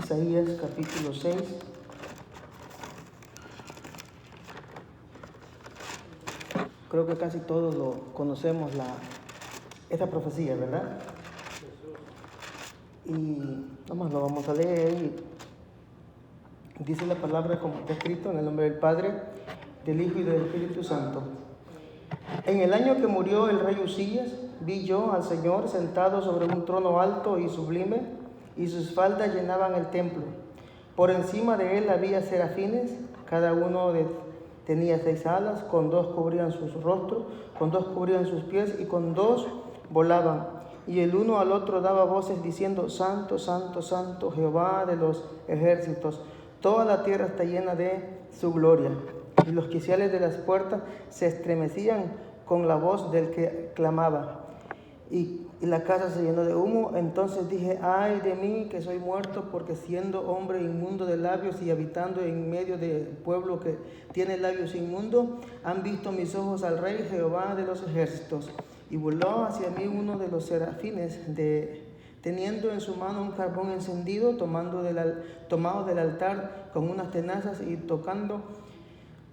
Isaías capítulo 6. Creo que casi todos conocemos esta profecía, ¿verdad? Y lo vamos a leer y dice la palabra como está escrito en el nombre del Padre, del Hijo y del Espíritu Santo. En el año que murió el rey Usías, vi yo al Señor sentado sobre un trono alto y sublime, y sus faldas llenaban el templo. Por encima de él había serafines, cada uno tenía 6 alas, con 2 cubrían sus rostros, con 2 cubrían sus pies, y con 2 volaban. Y el uno al otro daba voces diciendo: Santo, Santo, Santo, Jehová de los ejércitos, toda la tierra está llena de su gloria. Y los quiciales de las puertas se estremecían con la voz del que clamaba. Y la casa se llenó de humo. Entonces dije: ay de mí, que soy muerto, porque siendo hombre inmundo de labios y habitando en medio del pueblo que tiene labios inmundos, han visto mis ojos al Rey Jehová de los ejércitos. Y voló hacia mí uno de los serafines, teniendo en su mano un carbón encendido, tomado del altar con unas tenazas, y tocando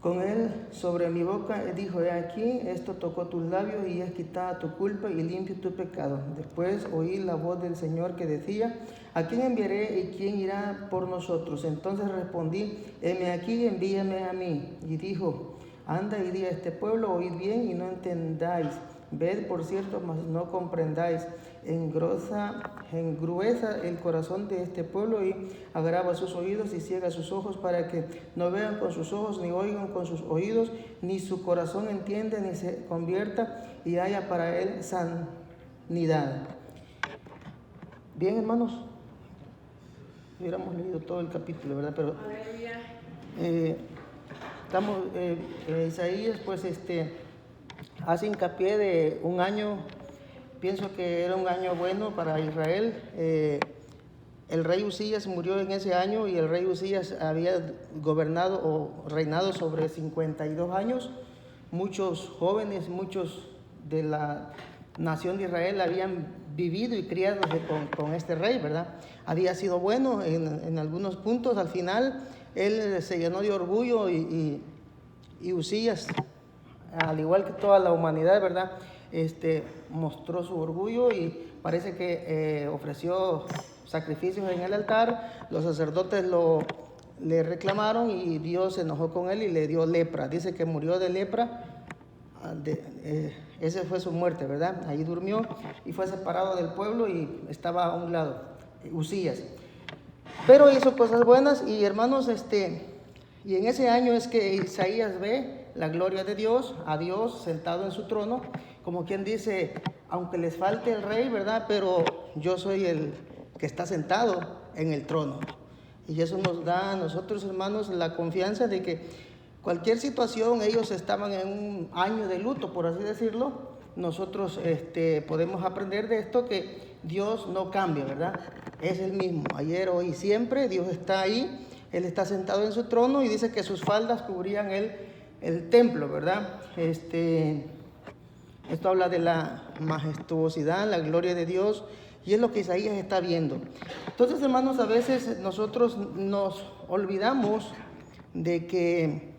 con él sobre mi boca, dijo: he aquí, esto tocó tus labios, y es quitada tu culpa y limpio tu pecado. Después oí la voz del Señor que decía: ¿a quién enviaré y quién irá por nosotros? Entonces respondí: heme aquí, envíame a mí. Y dijo: anda y di a este pueblo: oíd bien y no entendáis, ved por cierto, mas no comprendáis. Engruesa el corazón de este pueblo y agrava sus oídos y ciega sus ojos, para que no vean con sus ojos, ni oigan con sus oídos, ni su corazón entienda, ni se convierta y haya para él sanidad. Bien, hermanos, hubiéramos leído todo el capítulo, ¿verdad? Pero Isaías pues hace hincapié de un año. Pienso que era un año bueno para Israel. El rey Usías murió en ese año, y el rey Usías había gobernado o reinado sobre 52 años. Muchos jóvenes, muchos de la nación de Israel habían vivido y criado con este rey, ¿verdad? Había sido bueno en algunos puntos. Al final, él se llenó de orgullo y Usías, al igual que toda la humanidad, ¿verdad?, mostró su orgullo, y parece que ofreció sacrificios en el altar. Los sacerdotes le reclamaron, y Dios se enojó con él y le dio lepra. Dice que murió de lepra. Esa fue su muerte, ¿verdad? Ahí durmió y fue separado del pueblo, y estaba a un lado, Usías. Pero hizo cosas buenas, y hermanos, y en ese año es que Isaías ve la gloria de Dios, a Dios sentado en su trono, como quien dice: aunque les falte el rey, ¿verdad?, pero yo soy el que está sentado en el trono. Y eso nos da a nosotros, hermanos, la confianza de que cualquier situación, ellos estaban en un año de luto, por así decirlo. Nosotros podemos aprender de esto, que Dios no cambia, ¿verdad? Es el mismo, ayer, hoy y siempre. Dios está ahí, Él está sentado en su trono, y dice que sus faldas cubrían el templo, ¿verdad? Esto habla de la majestuosidad, la gloria de Dios, y es lo que Isaías está viendo. Entonces, hermanos, a veces nosotros nos olvidamos de que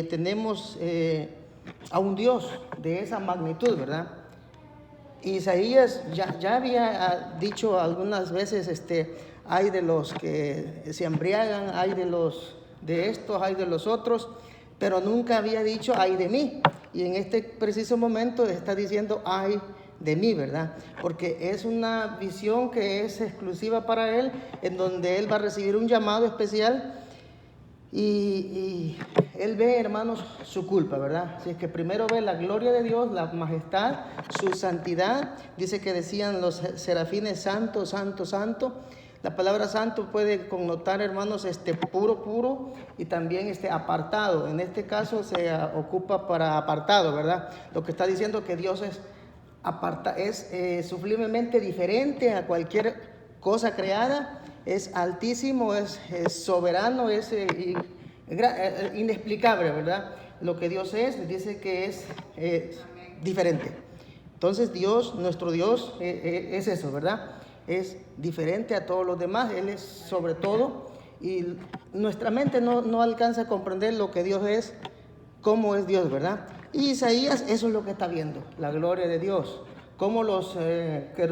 tenemos a un Dios de esa magnitud, ¿verdad? Isaías ya había dicho algunas veces: hay de los que se embriagan, hay de estos, hay de los otros, pero nunca había dicho: ay de mí. Y en este preciso momento está diciendo: ay de mí, ¿verdad? Porque es una visión que es exclusiva para él, en donde él va a recibir un llamado especial, y él ve, hermanos, su culpa, ¿verdad? Así es que primero ve la gloria de Dios, la majestad, su santidad. Dice que decían los serafines: santo, santo, santo. La palabra santo puede connotar, hermanos, puro, y también apartado. En este caso se ocupa para apartado, ¿verdad? Lo que está diciendo que Dios es sublimemente diferente a cualquier cosa creada. Es altísimo, es soberano, es inexplicable, ¿verdad? Lo que Dios dice que es diferente. Entonces Dios, nuestro Dios, es eso, ¿verdad? es diferente a todos los demás. Él es sobre todo, y nuestra mente no alcanza a comprender lo que Dios es, cómo es Dios, ¿verdad? Y Isaías eso es lo que está viendo, la gloria de Dios, cómo los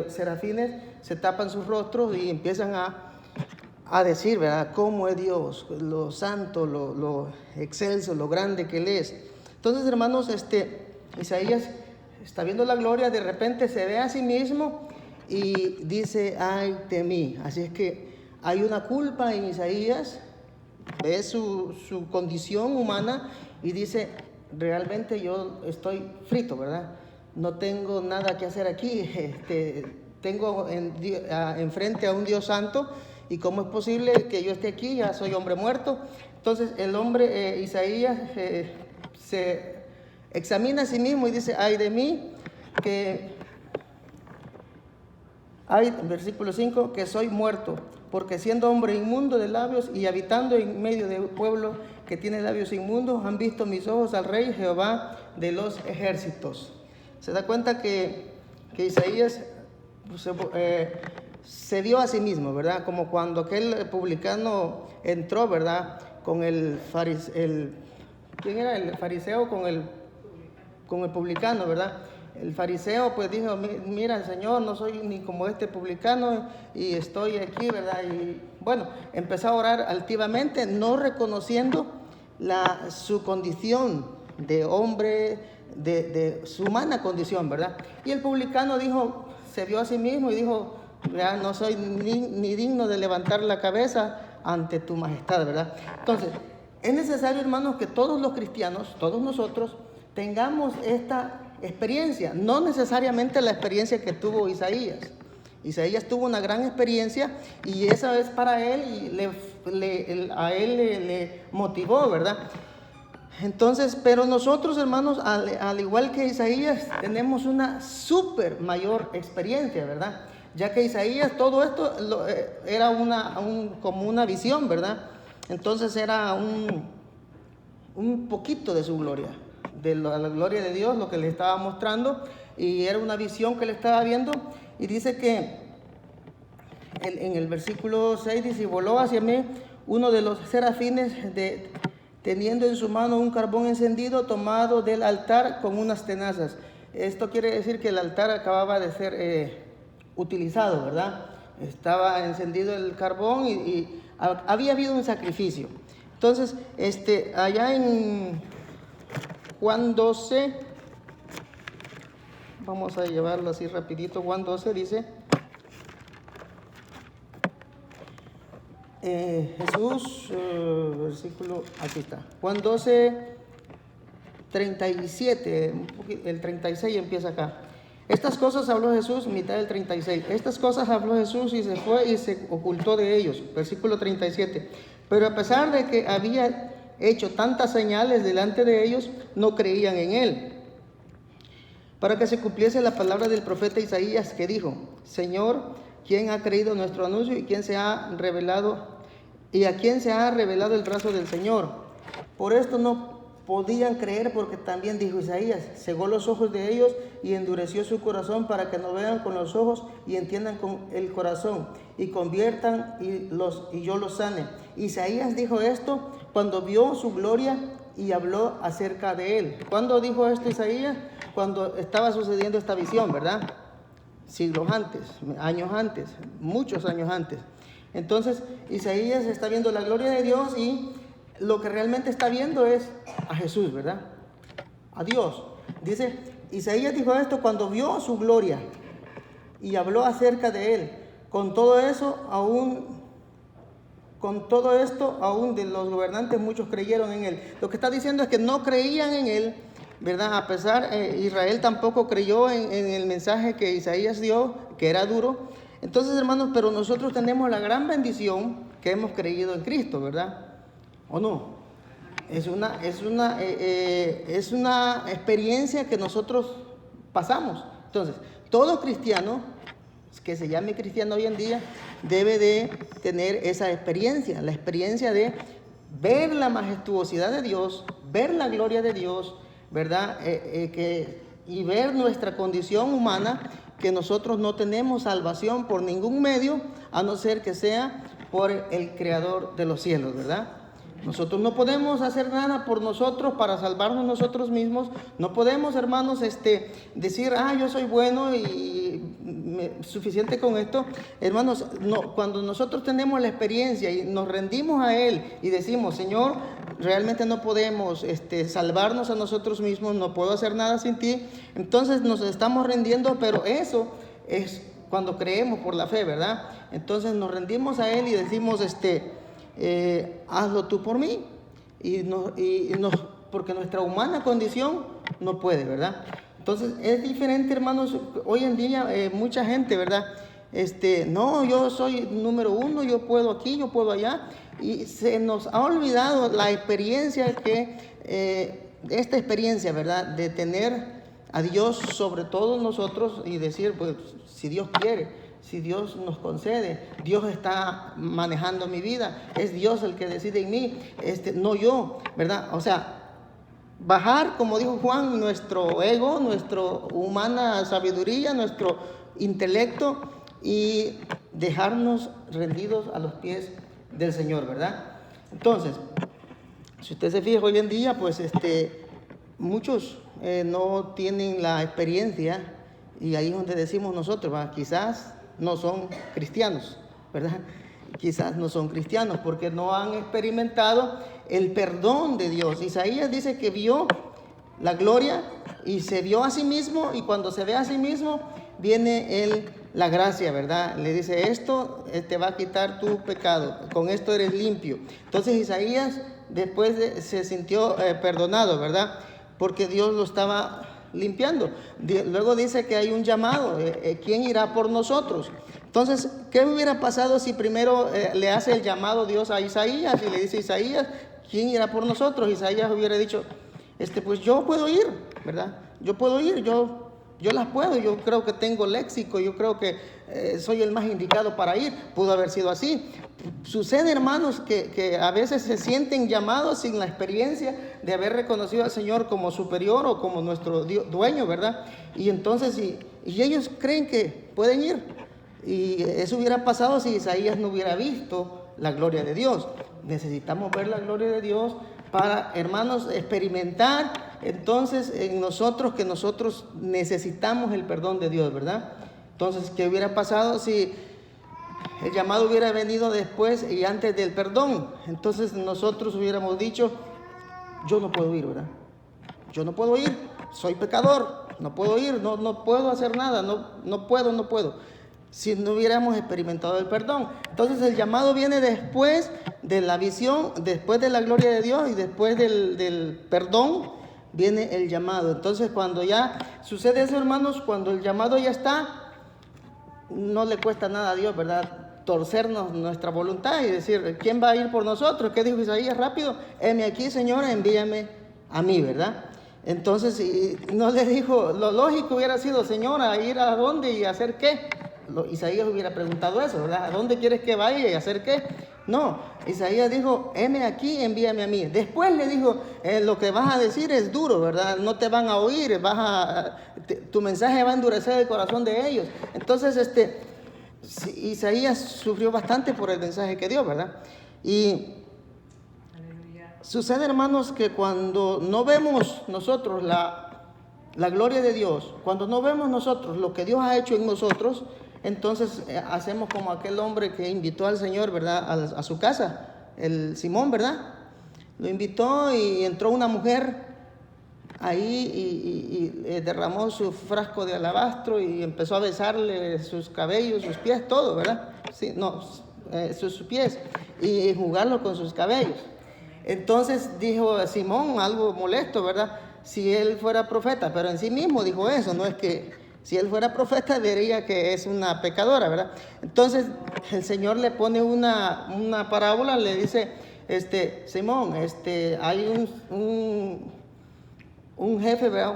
serafines se tapan sus rostros y empiezan a decir, ¿verdad?, cómo es Dios, lo santo, lo excelso, lo grande que Él es. Entonces, hermanos, Isaías está viendo la gloria, de repente se ve a sí mismo y dice, ay de mí. Así es que hay una culpa en Isaías, ve su condición humana y dice, realmente yo estoy frito, ¿verdad? No tengo nada que hacer aquí, tengo enfrente a un Dios santo, y cómo es posible que yo esté aquí, ya soy hombre muerto. Entonces el hombre Isaías se examina a sí mismo y dice, ay de mí, que hay, versículo 5, que soy muerto, porque siendo hombre inmundo de labios y habitando en medio de un pueblo que tiene labios inmundos, han visto mis ojos al Rey Jehová de los ejércitos. Se da cuenta que Isaías se vio a sí mismo, ¿verdad? Como cuando aquel publicano entró, ¿verdad?, con el fariseo, ¿quién era el fariseo? Con el publicano, ¿verdad? El fariseo pues dijo, mira, Señor, no soy ni como este publicano y estoy aquí, ¿verdad? Y bueno, empezó a orar altivamente, no reconociendo su condición de hombre, de su humana condición, ¿verdad? Y el publicano dijo, se vio a sí mismo y dijo, ya no soy ni digno de levantar la cabeza ante tu majestad, ¿verdad? Entonces, es necesario, hermanos, que todos los cristianos, todos nosotros, tengamos esta experiencia, no necesariamente la experiencia que tuvo Isaías. Isaías tuvo una gran experiencia y esa es para él y a él le motivó, ¿verdad? Entonces, pero nosotros, hermanos, al igual que Isaías, tenemos una súper mayor experiencia, ¿verdad? Ya que Isaías, todo esto era como una visión, ¿verdad? Entonces era un poquito de su gloria, de la gloria de Dios, lo que le estaba mostrando, y era una visión que le estaba viendo, y dice que en el versículo 6 dice, voló hacia mí uno de los serafines teniendo en su mano un carbón encendido tomado del altar con unas tenazas. Esto quiere decir que el altar acababa de ser utilizado, ¿verdad? Estaba encendido el carbón y había habido un sacrificio. Entonces, allá en Juan 12, vamos a llevarlo así rapidito, Juan 12 dice, Jesús, versículo, aquí está, Juan 12, 37, el 36 empieza acá. Estas cosas habló Jesús, mitad del 36. Estas cosas habló Jesús y se fue y se ocultó de ellos. Versículo 37. Pero a pesar de que había hecho tantas señales delante de ellos, no creían en él. Para que se cumpliese la palabra del profeta Isaías que dijo, Señor, ¿quién ha creído nuestro anuncio y quién se ha revelado y a quién se ha revelado el brazo del Señor? Por esto no podían creer, porque también dijo Isaías, cegó los ojos de ellos y endureció su corazón para que no vean con los ojos y entiendan con el corazón y conviertan y yo los sane. Isaías dijo esto cuando vio su gloria y habló acerca de él. ¿Cuándo dijo esto Isaías? Cuando estaba sucediendo esta visión, ¿verdad? Siglos antes, años antes, muchos años antes. Entonces Isaías está viendo la gloria de Dios y lo que realmente está viendo es a Jesús, ¿verdad? A Dios. Dice, Isaías dijo esto cuando vio su gloria y habló acerca de él. Con todo esto, aún de los gobernantes, muchos creyeron en él. Lo que está diciendo es que no creían en él, ¿verdad? A pesar, Israel tampoco creyó en el mensaje que Isaías dio, que era duro. Entonces, hermanos, pero nosotros tenemos la gran bendición que hemos creído en Cristo, ¿verdad? ¿O no? Es una experiencia que nosotros pasamos. Entonces, todo cristiano que se llame cristiano hoy en día debe de tener esa experiencia, la experiencia de ver la majestuosidad de Dios, ver la gloria de Dios, ¿verdad? Y ver nuestra condición humana, que nosotros no tenemos salvación por ningún medio, a no ser que sea por el Creador de los cielos, ¿verdad? Nosotros no podemos hacer nada por nosotros para salvarnos nosotros mismos. No podemos, hermanos, decir, yo soy bueno y suficiente con esto. Hermanos, no, cuando nosotros tenemos la experiencia y nos rendimos a Él y decimos, Señor, realmente no podemos salvarnos a nosotros mismos, no puedo hacer nada sin ti, entonces nos estamos rendiendo, pero eso es cuando creemos por la fe, ¿verdad? Entonces nos rendimos a Él y decimos, hazlo tú por mí, porque nuestra humana condición no puede, ¿verdad? Entonces es diferente, hermanos. Hoy en día mucha gente, ¿verdad? No, yo soy número uno, yo puedo aquí, yo puedo allá, y se nos ha olvidado la experiencia esta experiencia, ¿verdad? De tener a Dios sobre todos nosotros y decir, pues, si Dios quiere, si Dios nos concede, Dios está manejando mi vida, es Dios el que decide en mí, no yo, ¿verdad? O sea, bajar, como dijo Juan, nuestro ego, nuestra humana sabiduría, nuestro intelecto, y dejarnos rendidos a los pies del Señor, ¿verdad? Entonces, si usted se fija hoy en día, pues muchos no tienen la experiencia, y ahí es donde decimos nosotros, ¿verdad? Quizás no son cristianos, ¿verdad? Quizás no son cristianos porque no han experimentado el perdón de Dios. Isaías dice que vio la gloria y se vio a sí mismo, y cuando se ve a sí mismo viene la gracia, ¿verdad? Le dice, esto te va a quitar tu pecado, con esto eres limpio. Entonces Isaías después se sintió perdonado, ¿verdad? Porque Dios lo estaba limpiando. Luego dice que hay un llamado, ¿quién irá por nosotros? Entonces, ¿qué hubiera pasado si primero le hace el llamado Dios a Isaías y le dice, Isaías, ¿quién irá por nosotros? Isaías hubiera dicho, pues yo puedo ir, ¿verdad? Yo puedo ir, yo las puedo, yo creo que tengo léxico, yo creo que soy el más indicado para ir. Pudo haber sido así. Sucede, hermanos, que a veces se sienten llamados sin la experiencia de haber reconocido al Señor como superior o como nuestro dueño, ¿verdad? Y entonces, y ellos creen que pueden ir. Y eso hubiera pasado si Isaías no hubiera visto la gloria de Dios. Necesitamos ver la gloria de Dios para, hermanos, experimentar entonces en nosotros que nosotros necesitamos el perdón de Dios, ¿verdad? Entonces, ¿qué hubiera pasado si el llamado hubiera venido después y antes del perdón? Entonces nosotros hubiéramos dicho, yo no puedo ir, ¿verdad? Yo no puedo ir, soy pecador, no puedo ir, no puedo hacer nada, no puedo. Si no hubiéramos experimentado el perdón. Entonces el llamado viene después de la visión, después de la gloria de Dios, y después del perdón viene el llamado. Entonces cuando ya sucede eso, hermanos, cuando el llamado ya está, no le cuesta nada a Dios, ¿verdad? Torcernos nuestra voluntad y decir, ¿quién va a ir por nosotros? ¿Qué dijo Isaías? Rápido, heme aquí, Señor, envíame a mí, ¿verdad? Entonces, si no le dijo, lo lógico hubiera sido, Señor, ¿a ir a dónde y hacer qué? Isaías hubiera preguntado eso, ¿verdad? ¿A dónde quieres que vaya y hacer qué? No, Isaías dijo, heme aquí, envíame a mí. Después le dijo, lo que vas a decir es duro, ¿verdad? No te van a oír, tu mensaje va a endurecer el corazón de ellos. Entonces, Isaías sufrió bastante por el mensaje que dio, ¿verdad? Y sucede, hermanos, que cuando no vemos nosotros la gloria de Dios, cuando no vemos nosotros lo que Dios ha hecho en nosotros, entonces hacemos como aquel hombre que invitó al Señor, ¿verdad? A su casa, el Simón, ¿verdad? Lo invitó y entró una mujer ahí y derramó su frasco de alabastro y empezó a besarle sus cabellos, sus pies, todo, ¿verdad? Sí, no, sus pies, y jugarlo con sus cabellos. Entonces dijo Simón, algo molesto, ¿verdad? Si él fuera profeta, pero en sí mismo dijo eso, no es que si él fuera profeta diría que es una pecadora, ¿verdad? Entonces el Señor le pone una parábola, le dice, Simón, hay un jefe, ¿verdad?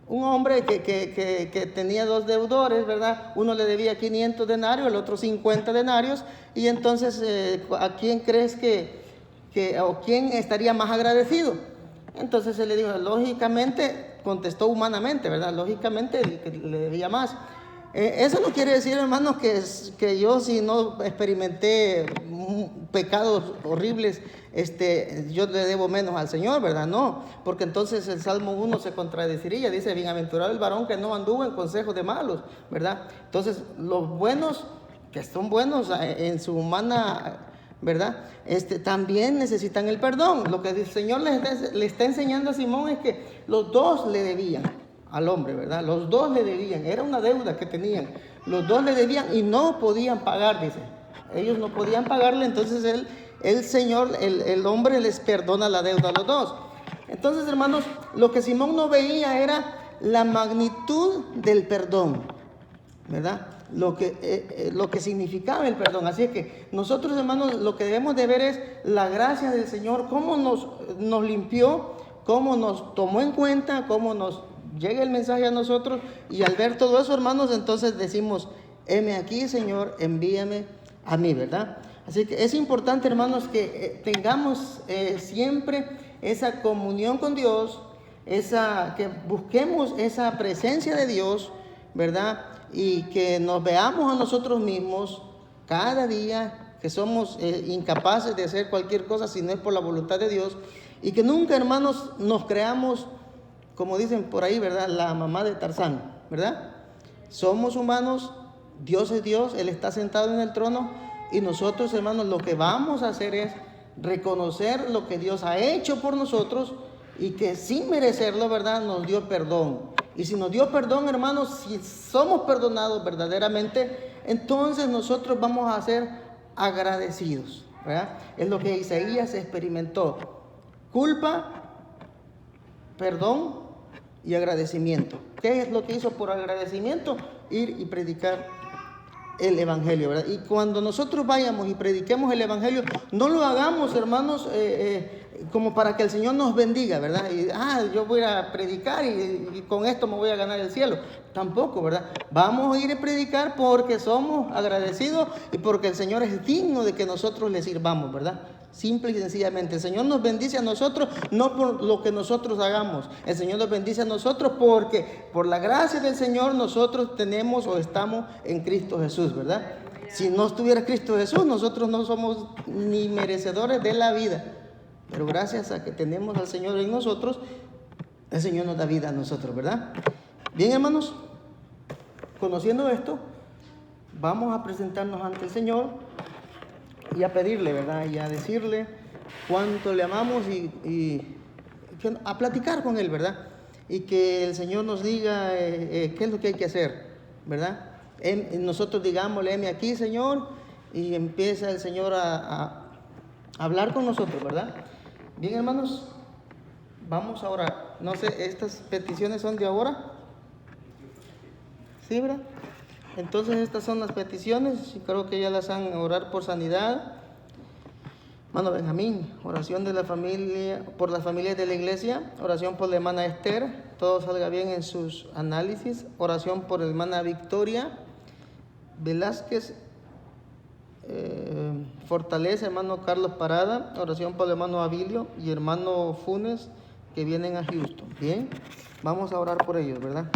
Un hombre que tenía 2 deudores, ¿verdad? Uno le debía 500 denarios, el otro 50 denarios, y entonces, ¿a quién crees o quién estaría más agradecido? Entonces él le dijo, lógicamente, contestó humanamente, ¿verdad? Lógicamente le debía más. Eso no quiere decir, hermanos, que yo, si no experimenté pecados horribles, yo le debo menos al Señor, ¿verdad? No, porque entonces el Salmo 1 se contradeciría. Dice: bienaventurado el varón que no anduvo en consejos de malos, ¿verdad? Entonces, los buenos, que son buenos en su humana, ¿verdad? También necesitan el perdón. Lo que el Señor le está enseñando a Simón es que los dos le debían al hombre, ¿verdad? Los dos le debían, era una deuda que tenían. Los dos le debían y no podían pagar, dice. Ellos no podían pagarle, entonces el Señor, el hombre les perdona la deuda a los dos. Entonces, hermanos, lo que Simón no veía era la magnitud del perdón, ¿verdad? Lo que significaba el perdón. Así es que nosotros, hermanos, lo que debemos de ver es la gracia del Señor, cómo nos limpió, cómo nos tomó en cuenta, cómo nos llega el mensaje a nosotros. Y al ver todo eso, hermanos, entonces decimos: heme aquí, Señor, envíame a mí, ¿verdad? Así que es importante, hermanos, que tengamos siempre esa comunión con Dios, que busquemos esa presencia de Dios, ¿verdad? Y que nos veamos a nosotros mismos cada día que somos incapaces de hacer cualquier cosa si no es por la voluntad de Dios. Y que nunca, hermanos, nos creamos, como dicen por ahí, ¿verdad?, la mamá de Tarzán, ¿verdad? Somos humanos, Dios es Dios, Él está sentado en el trono, y nosotros, hermanos, lo que vamos a hacer es reconocer lo que Dios ha hecho por nosotros, y que sin merecerlo, ¿verdad?, nos dio perdón. Y si nos dio perdón, hermanos, si somos perdonados verdaderamente, entonces nosotros vamos a ser agradecidos, ¿verdad? Es lo que Isaías experimentó: culpa, perdón y agradecimiento. ¿Qué es lo que hizo por agradecimiento? Ir y predicar el Evangelio, ¿verdad? Y cuando nosotros vayamos y prediquemos el Evangelio, no lo hagamos, hermanos, como para que el Señor nos bendiga, ¿verdad? Y yo voy a predicar y con esto me voy a ganar el cielo. Tampoco, ¿verdad? Vamos a ir a predicar porque somos agradecidos y porque el Señor es digno de que nosotros le sirvamos, ¿verdad? Simple y sencillamente, el Señor nos bendice a nosotros no por lo que nosotros hagamos. El Señor nos bendice a nosotros porque por la gracia del Señor nosotros tenemos o estamos en Cristo Jesús, ¿verdad? Si no estuviera Cristo Jesús, nosotros no somos ni merecedores de la vida. Pero gracias a que tenemos al Señor en nosotros, el Señor nos da vida a nosotros, ¿verdad? Bien, hermanos, conociendo esto, vamos a presentarnos ante el Señor y a pedirle, ¿verdad? Y a decirle cuánto le amamos y a platicar con Él, ¿verdad? Y que el Señor nos diga qué es lo que hay que hacer, ¿verdad? Nosotros digámosle: heme aquí, Señor, y empieza el Señor a hablar con nosotros, ¿verdad? Bien, hermanos, vamos a orar. No sé, ¿estas peticiones son de ahora? ¿Sí, verdad? Entonces estas son las peticiones, y creo que ya las han orar por sanidad. Hermano Benjamín, oración de la familia, por las familias de la iglesia, oración por la hermana Esther, todo salga bien en sus análisis, oración por la hermana Victoria Velázquez, Fortaleza, hermano Carlos Parada, oración por el hermano Abilio y hermano Funes, que vienen a Houston. Bien, vamos a orar por ellos, ¿verdad?